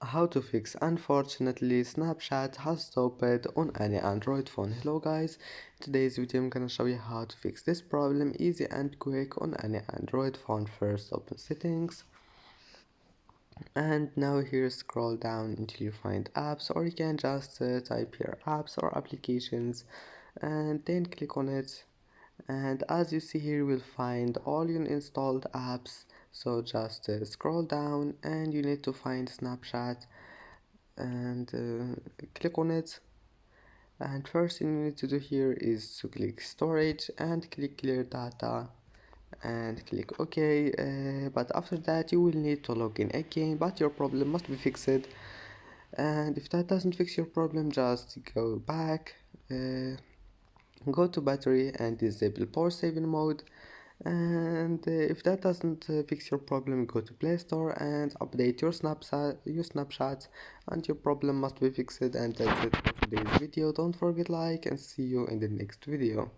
How to fix. Unfortunately, Snapchat has stopped on any Android phone. Hello guys, in today's video I'm gonna show you how to fix this problem easy and quick on any Android phone. First, open settings, and now here scroll down until you find apps, or you can just type here apps or applications and then click on it. And as you see here, you will find all your installed apps. So just scroll down and you need to find Snapchat and click on it. And first thing you need to do here is to click storage and click clear data and click OK. But after that you will need to log in again, but your problem must be fixed. And if that doesn't fix your problem, just go back, go to battery and disable power saving mode. And if that doesn't fix your problem, go to Play Store and update your Snapchat, and your problem must be fixed. And that's it for today's video. Don't forget like and see you in the next video.